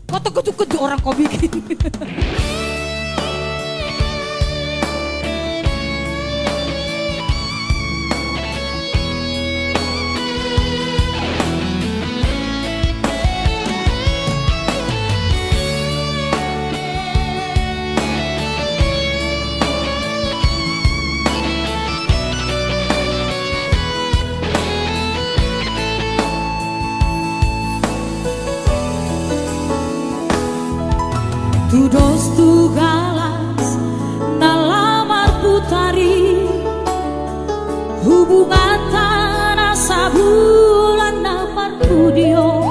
Kok teguk-teguk orang kau bikin. Tudos tugalas nalamar putari hubungan tanah sabulan namar pudio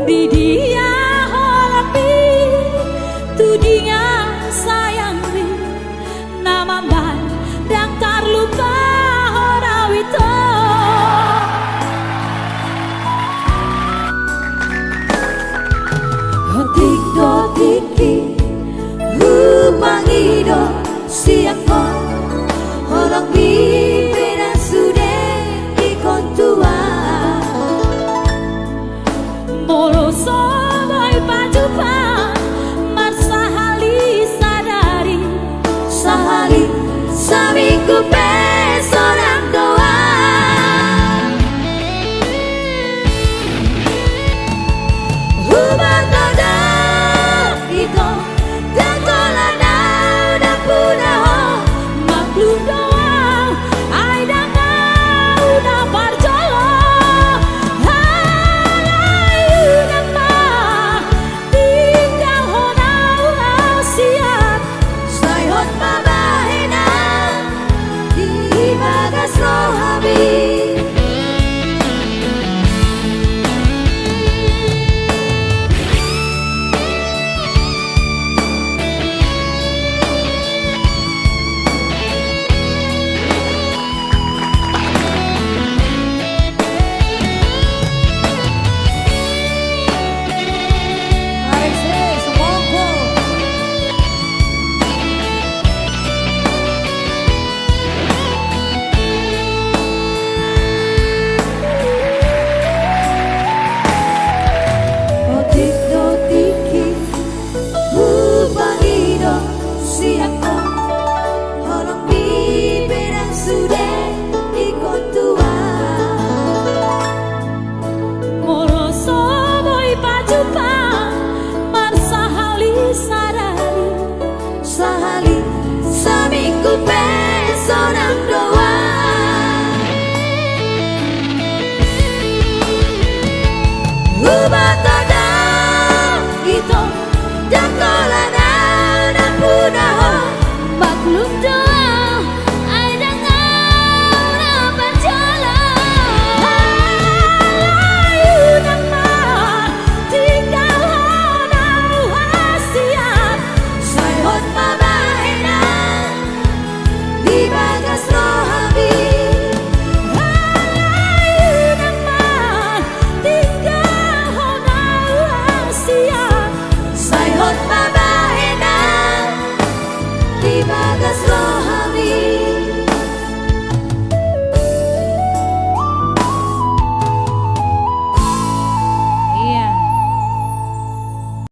di dia holapi tudinya sayang ri nama ban dan tarlupa horawito hotik dotiki hupangido siang mo holong bibina sude ikon tua molo soboy pajupa marsahali sadari sahali samiku pesorang doa huban toda ito dan kola na punaho maklum doa ay dangau na parjolo halayu nama tinggal honau siap sayhon mabahena di bagas rohabi. Sayhon mabahena di bagas